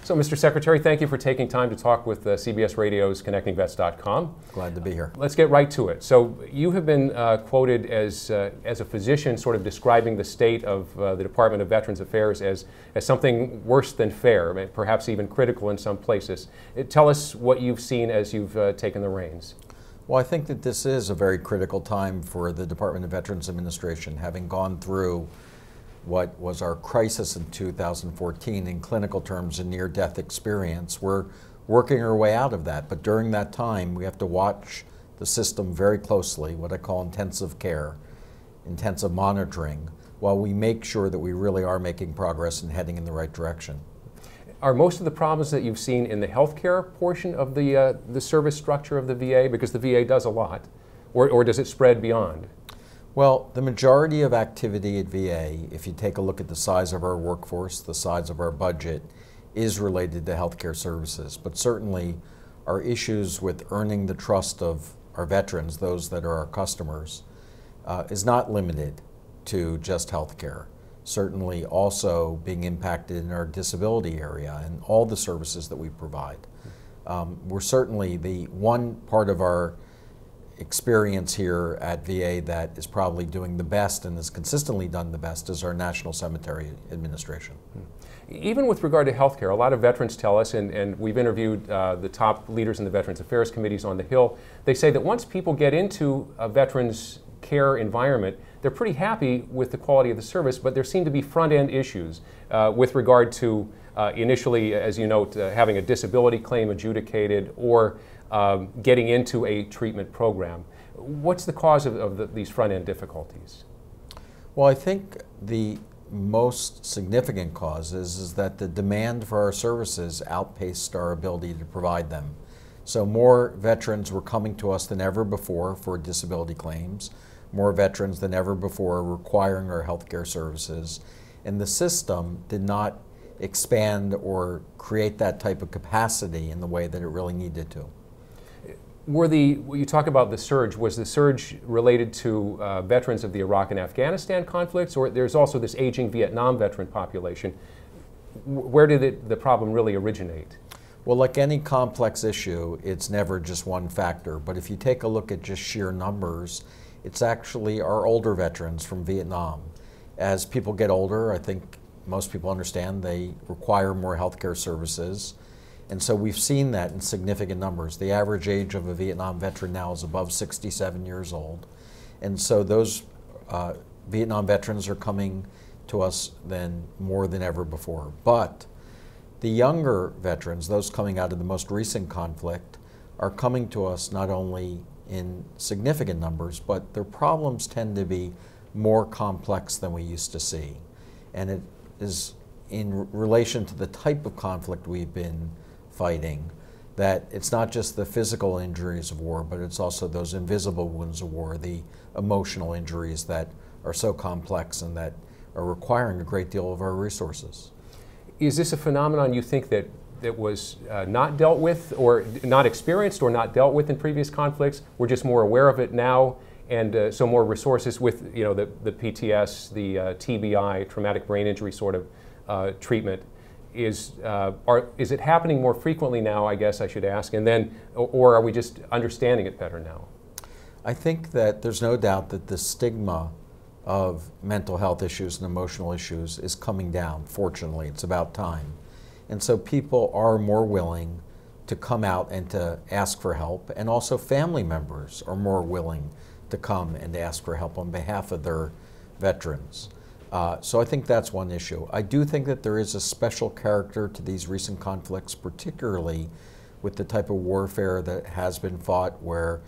So, Mr. Secretary, thank you for taking time to talk with CBS Radio's ConnectingVets.com. Glad to be here. Let's get right to it. So, you have been quoted as a physician sort of describing the state of the Department of Veterans Affairs as something worse than fair, perhaps even critical in some places. Tell us what you've seen as you've taken the reins. Well, I think that this is a very critical time for the Department of Veterans Administration, having gone through what was our crisis in 2014 in clinical terms, a near-death experience. We're working our way out of that, but during that time we have to watch the system very closely, what I call intensive care, intensive monitoring, while we make sure that we really are making progress and heading in the right direction. Are most of the problems that you've seen in the healthcare portion of the service structure of the VA, because the VA does a lot, or does it spread beyond? Well, the majority of activity at VA, if you take a look at the size of our workforce, the size of our budget, is related to healthcare services. But certainly our issues with earning the trust of our veterans, those that are our customers, is not limited to just healthcare. Certainly also being impacted in our disability area and all the services that we provide. We're certainly the one part of our experience here at VA that is probably doing the best and has consistently done the best is our National Cemetery Administration. Even with regard to healthcare, a lot of veterans tell us, and we've interviewed the top leaders in the Veterans Affairs Committees on the Hill, they say that once people get into a veterans care environment, they're pretty happy with the quality of the service, but there seem to be front-end issues with regard to initially, as you note, having a disability claim adjudicated or getting into a treatment program. What's the cause of these front-end difficulties? Well, I think the most significant cause is that the demand for our services outpaced our ability to provide them. So more veterans were coming to us than ever before for disability claims, more veterans than ever before requiring our healthcare services, and the system did not expand or create that type of capacity in the way that it really needed to. When you talk about the surge, was the surge related to veterans of the Iraq and Afghanistan conflicts, or there's also this aging Vietnam veteran population? Where did the problem really originate? Well, like any complex issue, it's never just one factor, but if you take a look at just sheer numbers, it's actually our older veterans from Vietnam. As people get older, I think most people understand they require more healthcare services. And so we've seen that in significant numbers. The average age of a Vietnam veteran now is above 67 years old. And so those Vietnam veterans are coming to us more than ever before. But the younger veterans, those coming out of the most recent conflict, are coming to us not only in significant numbers, but their problems tend to be more complex than we used to see. And it is in relation to the type of conflict we've been fighting, that it's not just the physical injuries of war, but it's also those invisible wounds of war, the emotional injuries that are so complex and that are requiring a great deal of our resources. Is this a phenomenon you think that was not dealt with, or not experienced, or not dealt with in previous conflicts? We're just more aware of it now, and so more resources with the PTS, the TBI, traumatic brain injury sort of treatment. Is it happening more frequently now, I guess I should ask, and then, or are we just understanding it better now? I think that there's no doubt that the stigma of mental health issues and emotional issues is coming down, fortunately. It's about time. And so people are more willing to come out and to ask for help, and also family members are more willing to come and ask for help on behalf of their veterans. So I think that's one issue. I do think that there is a special character to these recent conflicts, particularly with the type of warfare that has been fought, where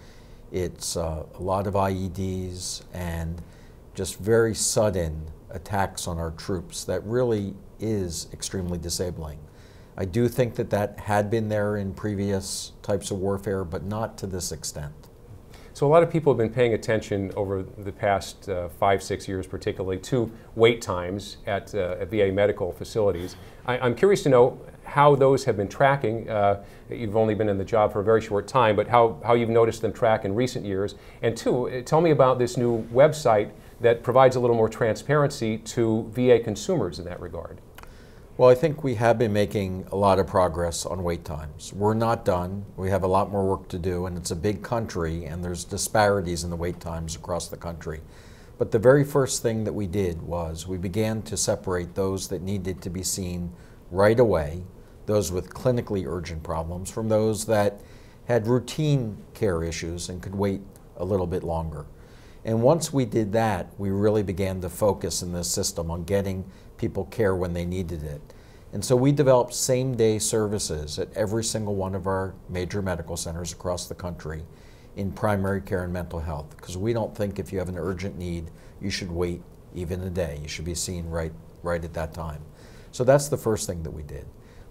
it's a lot of IEDs and just very sudden attacks on our troops that really is extremely disabling. I do think that that had been there in previous types of warfare, but not to this extent. So a lot of people have been paying attention over the past 5-6 years particularly to wait times at VA medical facilities. I'm curious to know how those have been tracking. You've only been in the job for a very short time, but how you've noticed them track in recent years. And two, tell me about this new website that provides a little more transparency to VA consumers in that regard. Well, I think we have been making a lot of progress on wait times. We're not done. We have a lot more work to do, and it's a big country, and there's disparities in the wait times across the country. But the very first thing that we did was we began to separate those that needed to be seen right away, those with clinically urgent problems, from those that had routine care issues and could wait a little bit longer. And once we did that, we really began to focus in this system on getting people care when they needed it. And so we developed same-day services at every single one of our major medical centers across the country in primary care and mental health, because we don't think if you have an urgent need, you should wait even a day. You should be seen right at that time. So that's the first thing that we did.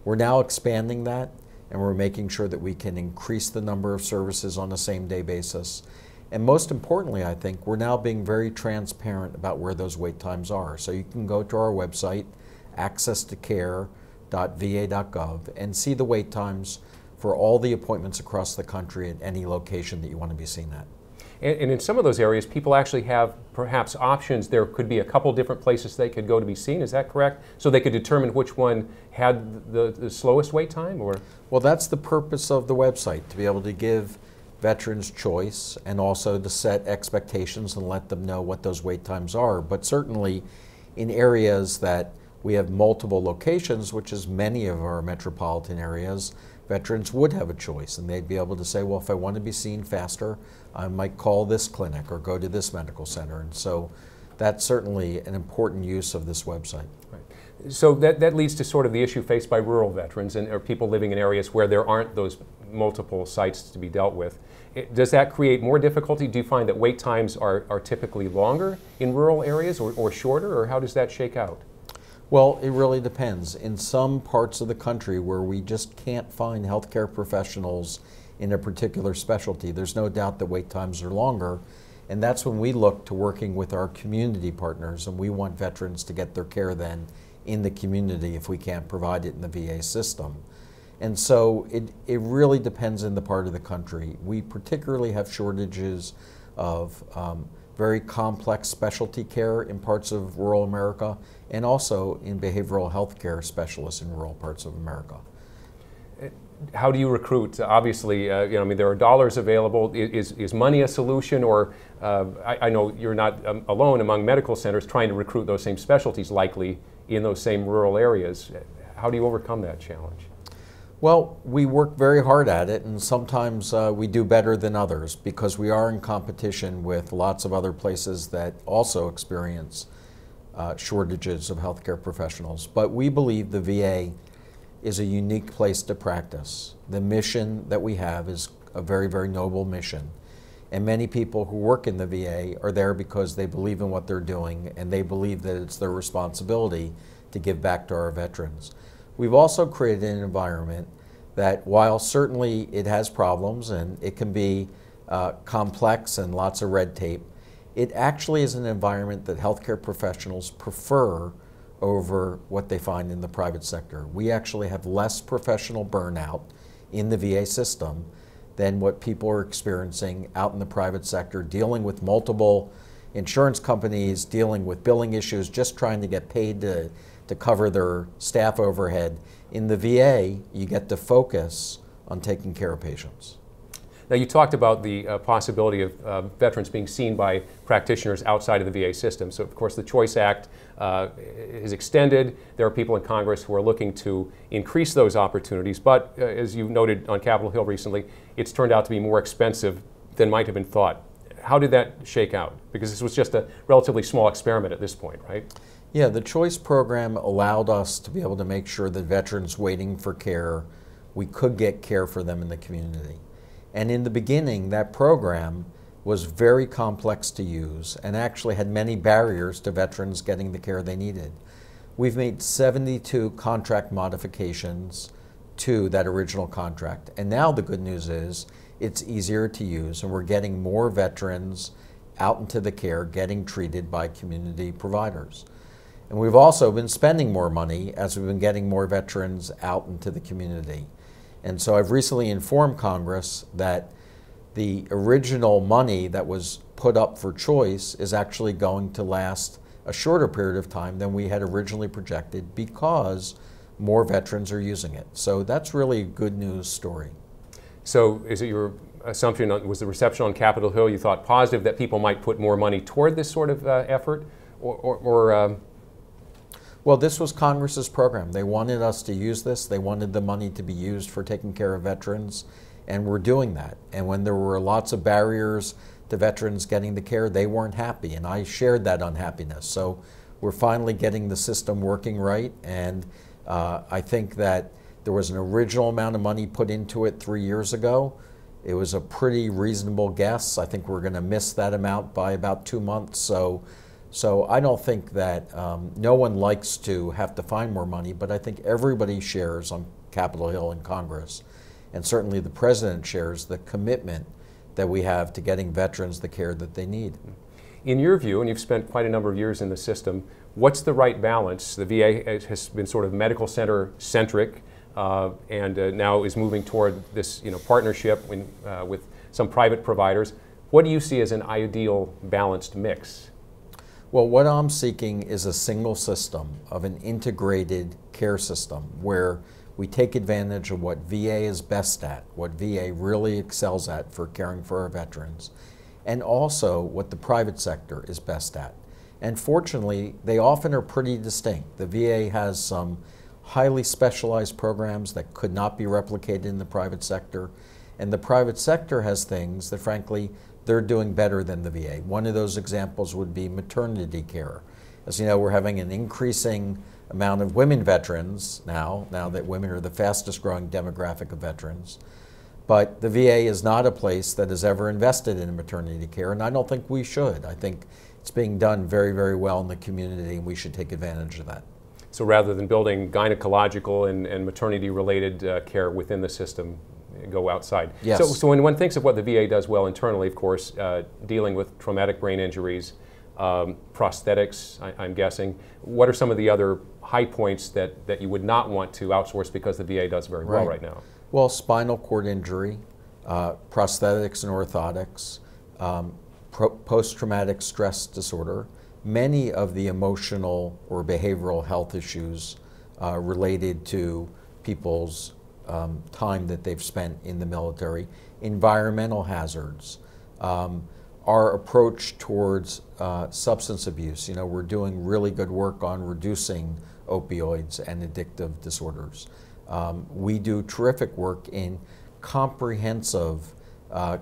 We're now expanding that, and we're making sure that we can increase the number of services on a same-day basis. And most importantly, I think, we're now being very transparent about where those wait times are. So you can go to our website, accesstocare.va.gov, and see the wait times for all the appointments across the country at any location that you want to be seen at. And in some of those areas, people actually have perhaps options. There could be a couple different places they could go to be seen. Is that correct? So they could determine which one had the slowest wait time? Or? Well, that's the purpose of the website, to be able to give veterans choice and also to set expectations and let them know what those wait times are. But certainly in areas that we have multiple locations, which is many of our metropolitan areas, veterans would have a choice, and they'd be able to say, well, if I want to be seen faster, I might call this clinic or go to this medical center. And so that's certainly an important use of this website. Right. So that leads to sort of the issue faced by rural veterans or people living in areas where there aren't those multiple sites to be dealt with. Does that create more difficulty? Do you find that wait times are typically longer in rural areas or shorter, or how does that shake out? Well, it really depends. In some parts of the country where we just can't find healthcare professionals in a particular specialty, there's no doubt that wait times are longer, and that's when we look to working with our community partners, and we want veterans to get their care then in the community if we can't provide it in the VA system. And so it really depends in the part of the country. We particularly have shortages of very complex specialty care in parts of rural America, and also in behavioral health care specialists in rural parts of America. How do you recruit? Obviously, I mean, there are dollars available. Is money a solution, or I know you're not alone among medical centers trying to recruit those same specialties likely in those same rural areas. How do you overcome that challenge? Well, we work very hard at it, and sometimes we do better than others because we are in competition with lots of other places that also experience shortages of healthcare professionals. But we believe the VA is a unique place to practice. The mission that we have is a very, very noble mission. And many people who work in the VA are there because they believe in what they're doing, and they believe that it's their responsibility to give back to our veterans. We've also created an environment that, while certainly it has problems and it can be complex and lots of red tape, it actually is an environment that healthcare professionals prefer over what they find in the private sector. We actually have less professional burnout in the VA system than what people are experiencing out in the private sector, dealing with multiple insurance companies, dealing with billing issues, just trying to get paid to cover their staff overhead. In the VA, you get to focus on taking care of patients. Now, you talked about the possibility of veterans being seen by practitioners outside of the VA system. So, of course, the Choice Act is extended. There are people in Congress who are looking to increase those opportunities. But as you noted on Capitol Hill recently, it's turned out to be more expensive than might have been thought. How did that shake out? Because this was just a relatively small experiment at this point, right? Yeah, the Choice program allowed us to be able to make sure that veterans waiting for care, we could get care for them in the community. And in the beginning, that program was very complex to use and actually had many barriers to veterans getting the care they needed. We've made 72 contract modifications to that original contract. And now the good news is it's easier to use, and we're getting more veterans out into the care, getting treated by community providers. And we've also been spending more money as we've been getting more veterans out into the community. And so I've recently informed Congress that the original money that was put up for Choice is actually going to last a shorter period of time than we had originally projected because more veterans are using it. So that's really a good news story. So is it your assumption, was the reception on Capitol Hill, you thought positive that people might put more money toward this sort of effort? Well, this was Congress's program. They wanted us to use this. They wanted the money to be used for taking care of veterans, and we're doing that. And when there were lots of barriers to veterans getting the care, they weren't happy, and I shared that unhappiness. So we're finally getting the system working right, and I think that there was an original amount of money put into it 3 years ago. It was a pretty reasonable guess. I think we're going to miss that amount by about 2 months. So I don't think that, no one likes to have to find more money, but I think everybody shares on Capitol Hill in Congress, and certainly the President shares the commitment that we have to getting veterans the care that they need. In your view, and you've spent quite a number of years in the system, what's the right balance? The VA has been sort of medical center centric, and now is moving toward this partnership with some private providers. What do you see as an ideal balanced mix? Well, what I'm seeking is a single system of an integrated care system where we take advantage of what VA is best at, what VA really excels at for caring for our veterans, and also what the private sector is best at. And fortunately, they often are pretty distinct. The VA has some highly specialized programs that could not be replicated in the private sector, and the private sector has things that, frankly, they're doing better than the VA. One of those examples would be maternity care. As you know, we're having an increasing amount of women veterans now that women are the fastest growing demographic of veterans. But the VA is not a place that has ever invested in maternity care, and I don't think we should. I think it's being done very, very well in the community, and we should take advantage of that. So rather than building gynecological and maternity-related care within the system, go outside. Yes. So when one thinks of what the VA does well internally, of course, dealing with traumatic brain injuries, prosthetics, I'm guessing, what are some of the other high points that you would not want to outsource because the VA does very well right now? Well, spinal cord injury, prosthetics and orthotics, post-traumatic stress disorder, many of the emotional or behavioral health issues related to people's time that they've spent in the military, environmental hazards, our approach towards substance abuse. We're doing really good work on reducing opioids and addictive disorders. We do terrific work in comprehensive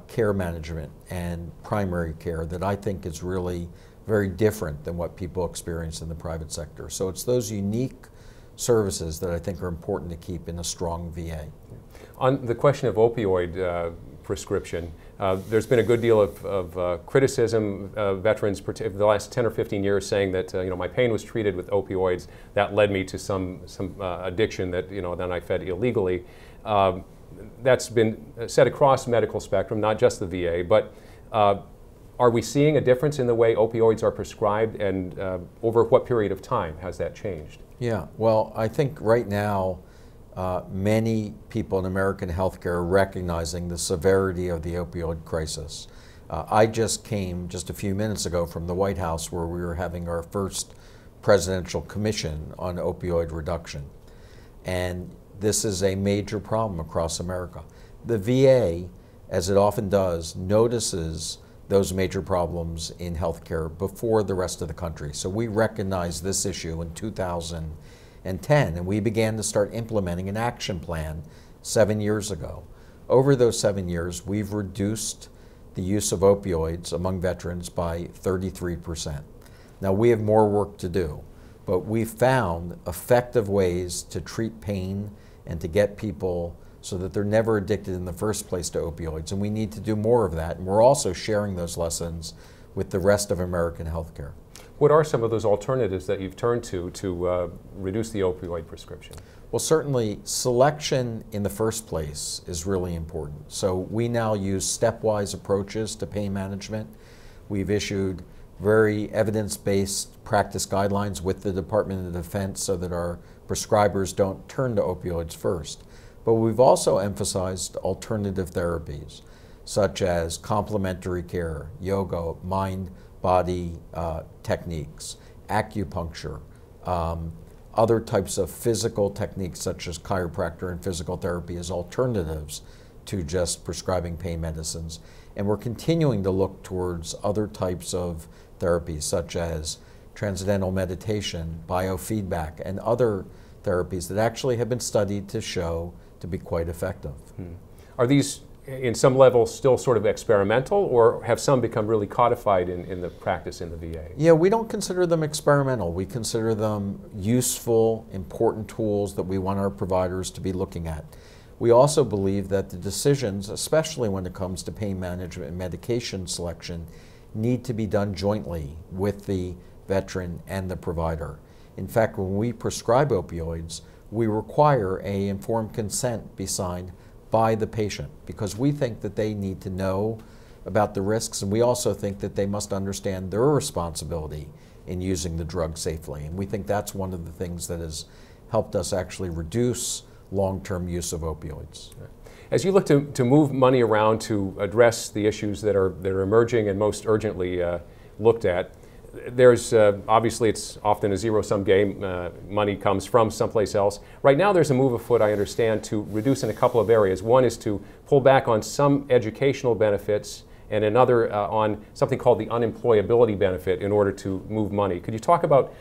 care management and primary care that I think is really very different than what people experience in the private sector. So it's those unique services that I think are important to keep in a strong VA. On the question of opioid prescription, there's been a good deal of criticism of veterans for the last 10 or 15 years saying that my pain was treated with opioids, that led me to some addiction that then I fed illegally. That's been set across medical spectrum, not just the VA, but are we seeing a difference in the way opioids are prescribed, and over what period of time has that changed? Yeah, well, I think right now many people in American healthcare are recognizing the severity of the opioid crisis. I just came just a few minutes ago from the White House where we were having our first presidential commission on opioid reduction. And this is a major problem across America. The VA, as it often does, notices those major problems in healthcare before the rest of the country. So we recognized this issue in 2010, and we began to start implementing an action plan 7 years ago. Over those 7 years, we've reduced the use of opioids among veterans by 33%. Now, we have more work to do, but we've found effective ways to treat pain and to get people so that they're never addicted in the first place to opioids, and we need to do more of that, and we're also sharing those lessons with the rest of American healthcare. What are some of those alternatives that you've turned to reduce the opioid prescription? Well, certainly selection in the first place is really important. So we now use stepwise approaches to pain management. We've issued very evidence-based practice guidelines with the Department of Defense so that our prescribers don't turn to opioids first. But we've also emphasized alternative therapies, such as complementary care, yoga, mind-body techniques, acupuncture, other types of physical techniques such as chiropractor and physical therapy as alternatives to just prescribing pain medicines. And we're continuing to look towards other types of therapies such as transcendental meditation, biofeedback, and other therapies that actually have been studied to show to be quite effective. Are these, in some level, still sort of experimental, or have some become really codified in the practice in the VA? Yeah, we don't consider them experimental. We consider them useful, important tools that we want our providers to be looking at. We also believe that the decisions, especially when it comes to pain management and medication selection, need to be done jointly with the veteran and the provider. In fact, when we prescribe opioids, we require an informed consent be signed by the patient because we think that they need to know about the risks, and we also think that they must understand their responsibility in using the drug safely. And we think that's one of the things that has helped us actually reduce long-term use of opioids. As you look to move money around to address the issues that are emerging and most urgently looked at, there's obviously it's often a zero-sum game. Money comes from someplace else. Right now there's a move afoot, I understand, to reduce in a couple of areas. One is to pull back on some educational benefits and another on something called the unemployability benefit in order to move money. Could you talk about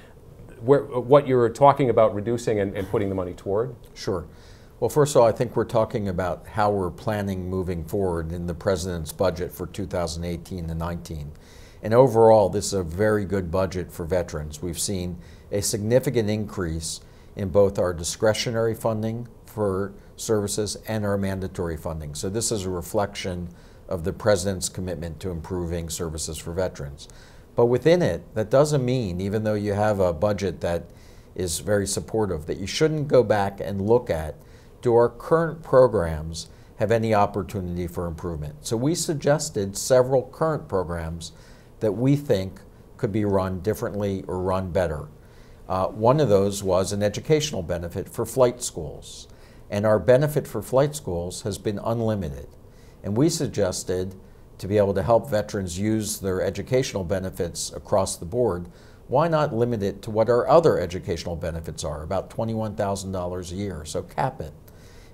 what you're talking about reducing and putting the money toward? Sure. Well, first of all, I think we're talking about how we're planning moving forward in the President's budget for 2018 and 19. And overall, this is a very good budget for veterans. We've seen a significant increase in both our discretionary funding for services and our mandatory funding. So this is a reflection of the President's commitment to improving services for veterans. But within it, that doesn't mean, even though you have a budget that is very supportive, that you shouldn't go back and look at, do our current programs have any opportunity for improvement? So we suggested several current programs that we think could be run differently or run better. One of those was an educational benefit for flight schools. And our benefit for flight schools has been unlimited. And we suggested, to be able to help veterans use their educational benefits across the board, why not limit it to what our other educational benefits are, about $21,000 a year, so cap it.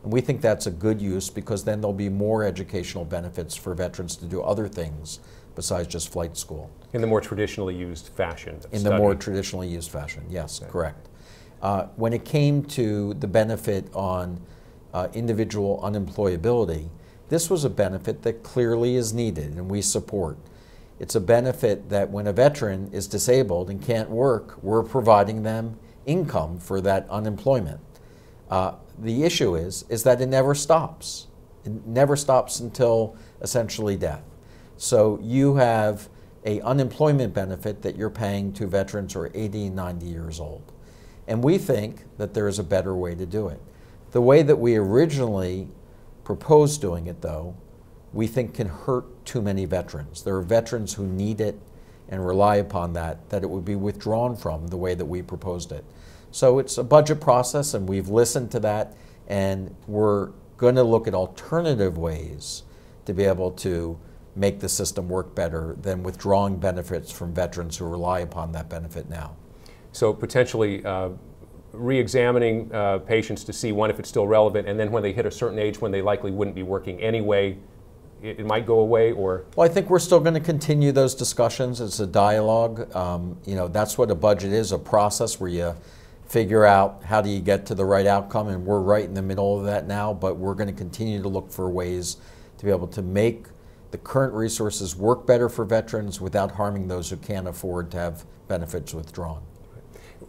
And we think that's a good use because then there'll be more educational benefits for veterans to do other things besides just flight school. In the more traditionally used fashion. In the more traditionally used fashion, yes, okay. Correct. When it came to the benefit on individual unemployability, this was a benefit that clearly is needed and we support. It's a benefit that when a veteran is disabled and can't work, we're providing them income for that unemployment. The issue is that it never stops. It never stops until essentially death. So you have an unemployment benefit that you're paying to veterans who are 80 and 90 years old. And we think that there is a better way to do it. The way that we originally proposed doing it, though, we think can hurt too many veterans. There are veterans who need it and rely upon that it would be withdrawn from the way that we proposed it. So it's a budget process, and we've listened to that, and we're going to look at alternative ways to be able to make the system work better than withdrawing benefits from veterans who rely upon that benefit now. So potentially re-examining patients to see, one, if it's still relevant, and then when they hit a certain age when they likely wouldn't be working anyway, it might go away, or? Well, I think we're still going to continue those discussions. It's a dialogue. You know, that's what a budget is, a process where you figure out how do you get to the right outcome, and we're right in the middle of that now, but we're going to continue to look for ways to be able to make the current resources work better for veterans without harming those who can't afford to have benefits withdrawn.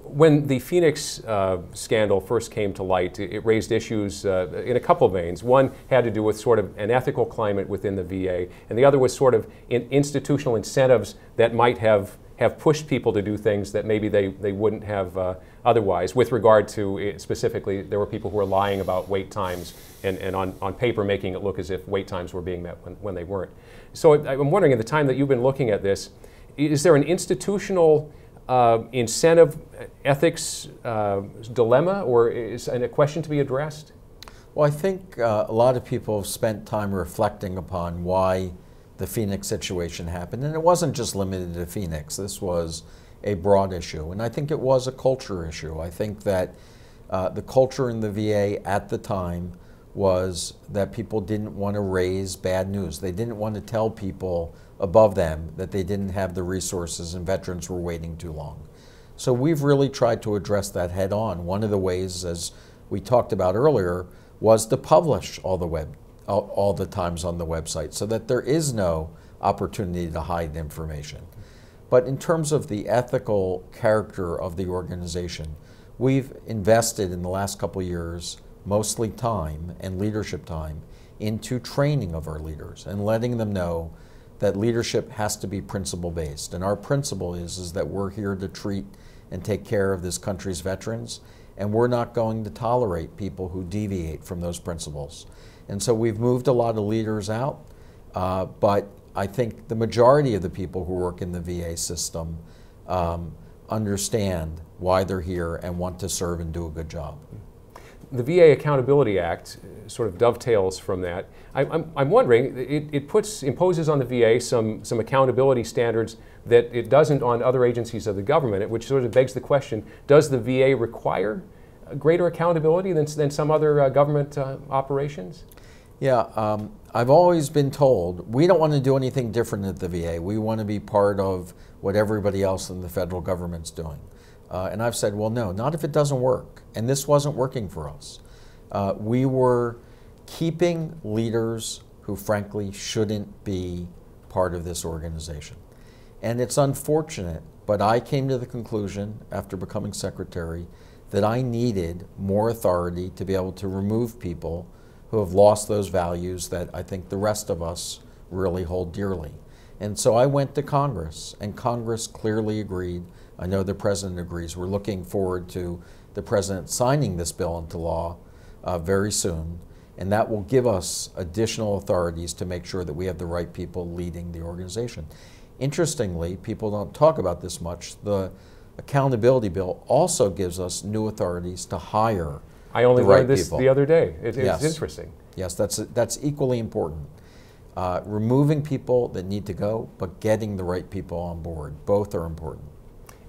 When the Phoenix scandal first came to light, it raised issues in a couple of veins. One had to do with sort of an ethical climate within the VA, and the other was sort of institutional incentives that might have pushed people to do things that maybe they wouldn't have otherwise. With regard to, specifically, there were people who were lying about wait times and on paper making it look as if wait times were being met when they weren't. So I'm wondering, in the time that you've been looking at this, is there an institutional incentive ethics dilemma, or is a question to be addressed? Well, I think a lot of people have spent time reflecting upon why the Phoenix situation happened, and it wasn't just limited to Phoenix. This was a broad issue. And I think it was a culture issue. I think that the culture in the VA at the time was that people didn't want to raise bad news. They didn't want to tell people above them that they didn't have the resources and veterans were waiting too long. So we've really tried to address that head on. One of the ways, as we talked about earlier, was to publish all the times on the website so that there is no opportunity to hide information. But in terms of the ethical character of the organization, we've invested in the last couple of years mostly time and leadership time into training of our leaders and letting them know that leadership has to be principle-based. And our principle is that we're here to treat and take care of this country's veterans, and we're not going to tolerate people who deviate from those principles. And so we've moved a lot of leaders out, but I think the majority of the people who work in the VA system understand why they're here and want to serve and do a good job. The VA Accountability Act sort of dovetails from that. I'm wondering, it imposes on the VA some accountability standards that it doesn't on other agencies of the government, which sort of begs the question, does the VA require greater accountability than some other government operations? Yeah, I've always been told we don't want to do anything different at the VA. We want to be part of what everybody else in the federal government's doing. And I've said, well, no, not if it doesn't work. And this wasn't working for us. We were keeping leaders who frankly shouldn't be part of this organization. And it's unfortunate, but I came to the conclusion after becoming secretary that I needed more authority to be able to remove people who have lost those values that I think the rest of us really hold dearly. And so I went to Congress, and Congress clearly agreed. I know the President agrees. We're looking forward to the President signing this bill into law very soon, and that will give us additional authorities to make sure that we have the right people leading the organization. Interestingly, people don't talk about this much. The accountability bill also gives us new authorities to hire I only the right learned this people. The other day. It's Yes. interesting. Yes, that's equally important. Removing people that need to go, but getting the right people on board. Both are important.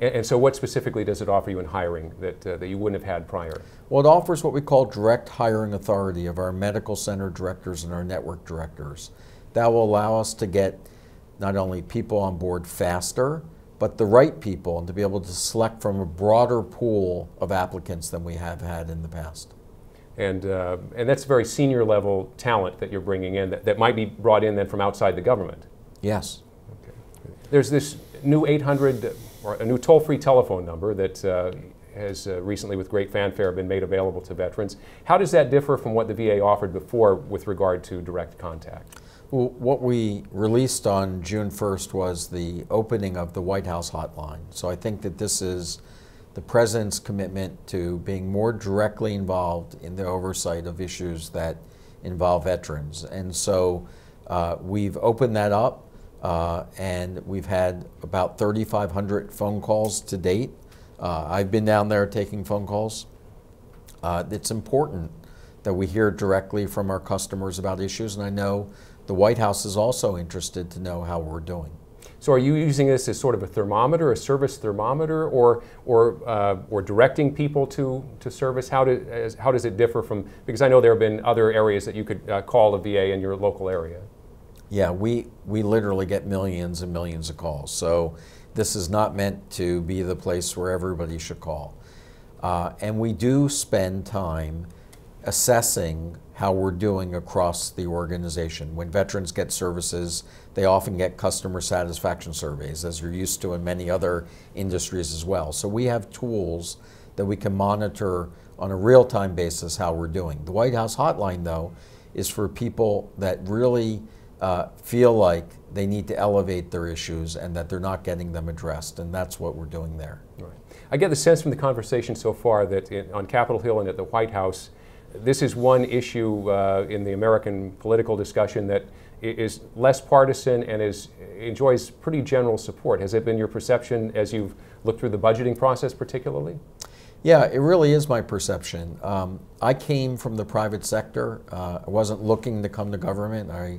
And so what specifically does it offer you in hiring that you wouldn't have had prior? Well, it offers what we call direct hiring authority of our medical center directors and our network directors. That will allow us to get not only people on board faster, but the right people, and to be able to select from a broader pool of applicants than we have had in the past. And that's very senior level talent that you're bringing in that might be brought in then from outside the government. Yes. Okay. There's this new 800, or a new toll-free telephone number that has recently with great fanfare been made available to veterans. How does that differ from what the VA offered before with regard to direct contact? Well, what we released on June 1st was the opening of the White House hotline. So I think that this is the President's commitment to being more directly involved in the oversight of issues that involve veterans. And so we've opened that up and we've had about 3,500 phone calls to date. I've been down there taking phone calls. It's important that we hear directly from our customers about issues, and I know the White House is also interested to know how we're doing. So are you using this as sort of a thermometer, a service thermometer, or directing people to service? How does it differ from, because I know there have been other areas that you could call a VA in your local area. Yeah, we literally get millions and millions of calls. So this is not meant to be the place where everybody should call. And we do spend time assessing how we're doing across the organization. When veterans get services, they often get customer satisfaction surveys, as you're used to in many other industries as well. So we have tools that we can monitor on a real-time basis how we're doing. The White House hotline, though, is for people that really feel like they need to elevate their issues and that they're not getting them addressed, and that's what we're doing there. Right. I get the sense from the conversation so far that on Capitol Hill and at the White House, this is one issue in the American political discussion that is less partisan and enjoys pretty general support. Has it been your perception as you've looked through the budgeting process particularly? Yeah, it really is my perception. I came from the private sector. I wasn't looking to come to government. I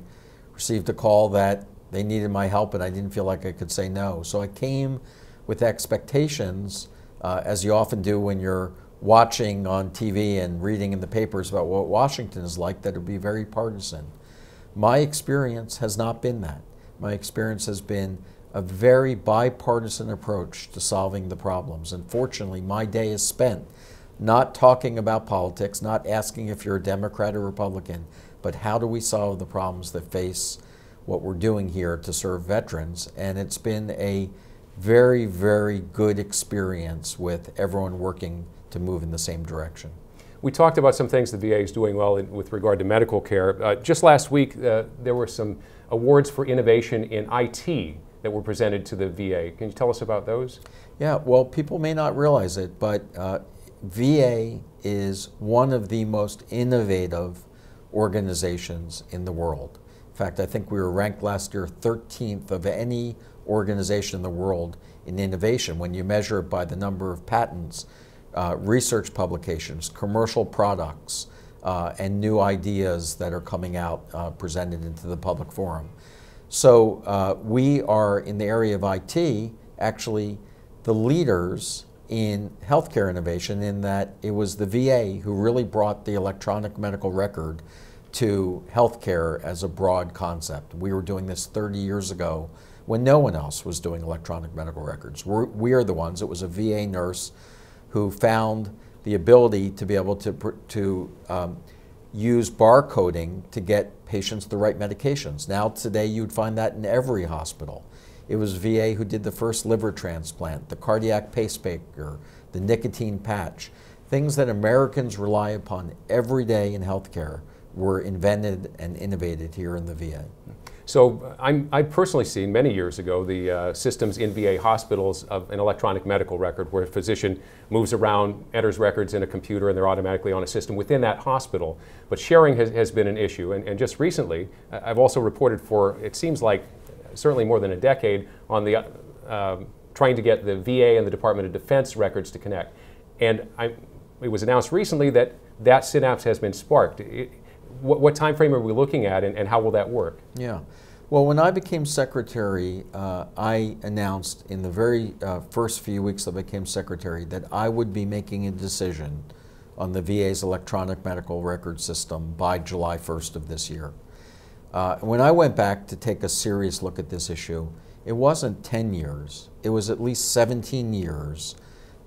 received a call that they needed my help and I didn't feel like I could say no. So I came with expectations, as you often do when you're watching on TV and reading in the papers about what Washington is like, that it would be very partisan. My experience has not been that. My experience has been a very bipartisan approach to solving the problems. And fortunately, my day is spent not talking about politics, not asking if you're a Democrat or Republican, but how do we solve the problems that face what we're doing here to serve veterans. And it's been a very, very good experience with everyone working to move in the same direction. We talked about some things the VA is doing well with regard to medical care. Just last week, there were some awards for innovation in IT that were presented to the VA. Can you tell us about those? Yeah, well, people may not realize it, but VA is one of the most innovative organizations in the world. In fact, I think we were ranked last year 13th of any organization in the world in innovation when you measure it by the number of patents, research publications, commercial products, and new ideas that are coming out presented into the public forum. So we are, in the area of IT, actually the leaders in healthcare innovation, in that it was the VA who really brought the electronic medical record to healthcare as a broad concept. We were doing this 30 years ago when no one else was doing electronic medical records. We are the ones. It was a VA nurse who found the ability to be able to use barcoding to get patients the right medications. Now today you'd find that in every hospital. It was VA who did the first liver transplant, the cardiac pacemaker, the nicotine patch. Things that Americans rely upon every day in healthcare were invented and innovated here in the VA. So I've personally seen many years ago the systems in VA hospitals of an electronic medical record where a physician moves around, enters records in a computer, and they're automatically on a system within that hospital. But sharing has been an issue. And just recently, I've also reported for, it seems like, certainly more than a decade, on the trying to get the VA and the Department of Defense records to connect. And it was announced recently that that synapse has been sparked. What time frame are we looking at, and how will that work? Yeah. Well, when I became secretary, I announced in the very first few weeks that I became secretary that I would be making a decision on the VA's electronic medical record system by July 1st of this year. When I went back to take a serious look at this issue, it wasn't 10 years, it was at least 17 years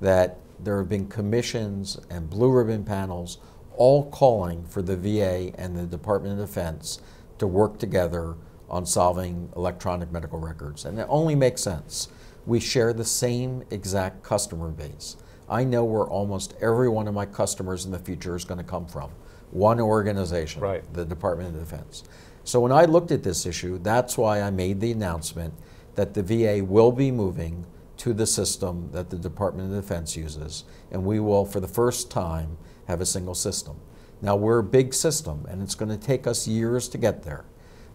that there have been commissions and blue ribbon panels all calling for the VA and the Department of Defense to work together on solving electronic medical records. And it only makes sense. We share the same exact customer base. I know where almost every one of my customers in the future is going to come from. One organization, right, the Department of Defense. So when I looked at this issue, that's why I made the announcement that the VA will be moving to the system that the Department of Defense uses, and we will, for the first time, have a single system. Now, we're a big system, and it's going to take us years to get there,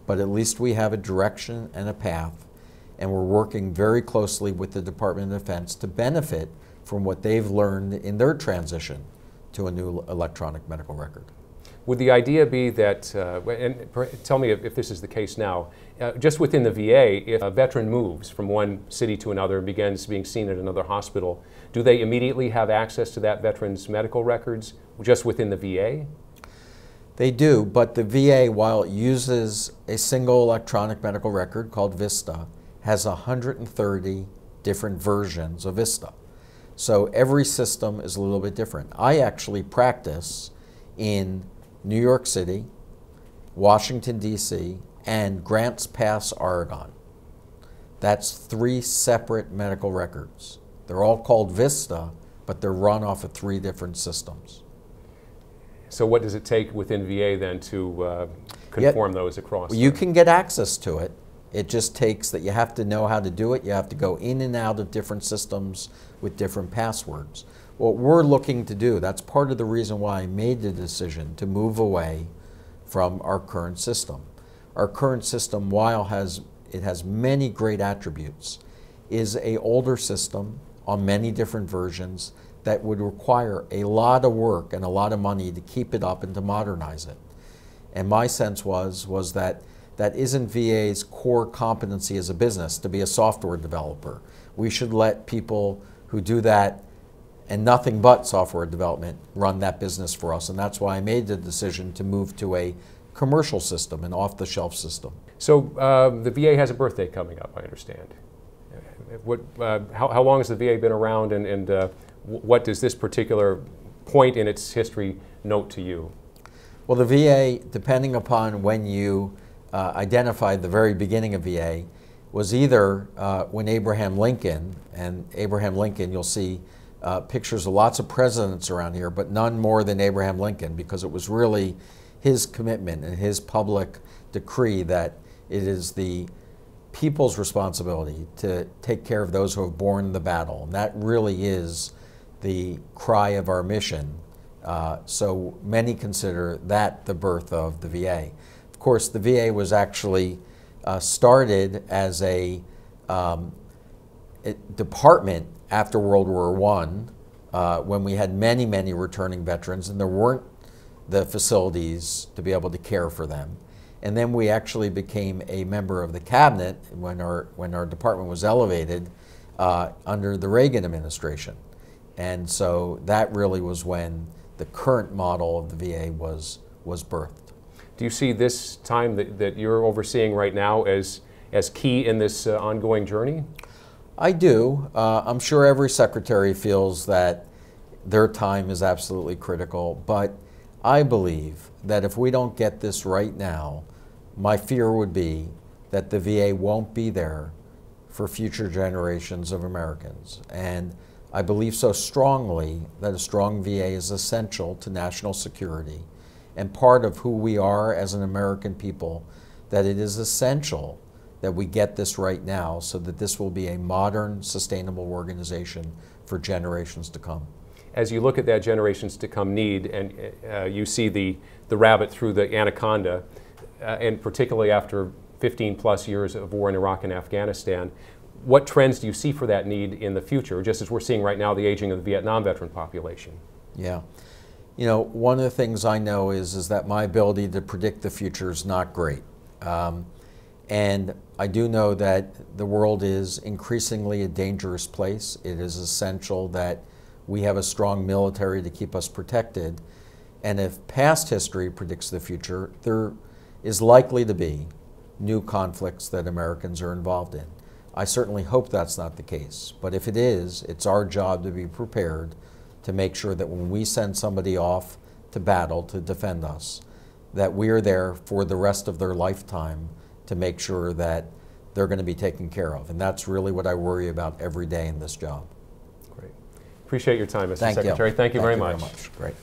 but at least we have a direction and a path, and we're working very closely with the Department of Defense to benefit from what they've learned in their transition to a new electronic medical record. Would the idea be that, and tell me if this is the case now, just within the VA, if a veteran moves from one city to another and begins being seen at another hospital, do they immediately have access to that veteran's medical records just within the VA? They do, but the VA, while it uses a single electronic medical record called VISTA, has 130 different versions of VISTA. So every system is a little bit different. I actually practice in New York City, Washington, D.C., and Grants Pass, Oregon. That's 3 separate medical records. They're all called VISTA, but they're run off of 3 different systems. So what does it take within VA then to conform those across? Well, you can get access to it. It just takes that you have to know how to do it. You have to go in and out of different systems with different passwords. What we're looking to do, that's part of the reason why I made the decision to move away from our current system. Our current system, while it has many great attributes, is an older system on many different versions that would require a lot of work and a lot of money to keep it up and to modernize it. And my sense was that that isn't VA's core competency as a business, to be a software developer. We should let people who do that and nothing but software development run that business for us. And that's why I made the decision to move to a commercial system, an off-the-shelf system. So the VA has a birthday coming up, I understand. How long has the VA been around, and what does this particular point in its history note to you? Well, the VA, depending upon when you identified the very beginning of VA, was either when Abraham Lincoln, and Abraham Lincoln, you'll see pictures of lots of presidents around here, but none more than Abraham Lincoln, because it was really his commitment and his public decree that it is the people's responsibility to take care of those who have borne the battle. And that really is the cry of our mission. So many consider that the birth of the VA. Of course, the VA was actually started as a department after World War I, when we had many, many returning veterans, and there weren't the facilities to be able to care for them. And then we actually became a member of the cabinet when our department was elevated under the Reagan administration. And so that really was when the current model of the VA was birthed. Do you see this time that you're overseeing right now as key in this ongoing journey? I do. I'm sure every secretary feels that their time is absolutely critical, but I believe that if we don't get this right now, my fear would be that the VA won't be there for future generations of Americans. And I believe so strongly that a strong VA is essential to national security and part of who we are as an American people, that it is essential that we get this right now so that this will be a modern, sustainable organization for generations to come. As you look at that generations to come need, and you see the rabbit through the anaconda, and particularly after 15 plus years of war in Iraq and Afghanistan, what trends do you see for that need in the future, just as we're seeing right now the aging of the Vietnam veteran population? Yeah. You know, one of the things I know is that my ability to predict the future is not great. And I do know that the world is increasingly a dangerous place. It is essential that we have a strong military to keep us protected. And if past history predicts the future, there is likely to be new conflicts that Americans are involved in. I certainly hope that's not the case. But if it is, it's our job to be prepared to make sure that when we send somebody off to battle to defend us, that we are there for the rest of their lifetime to make sure that they're going to be taken care of. And that's really what I worry about every day in this job. Great. Appreciate your time, Mr. Secretary. Thank you very much. Great.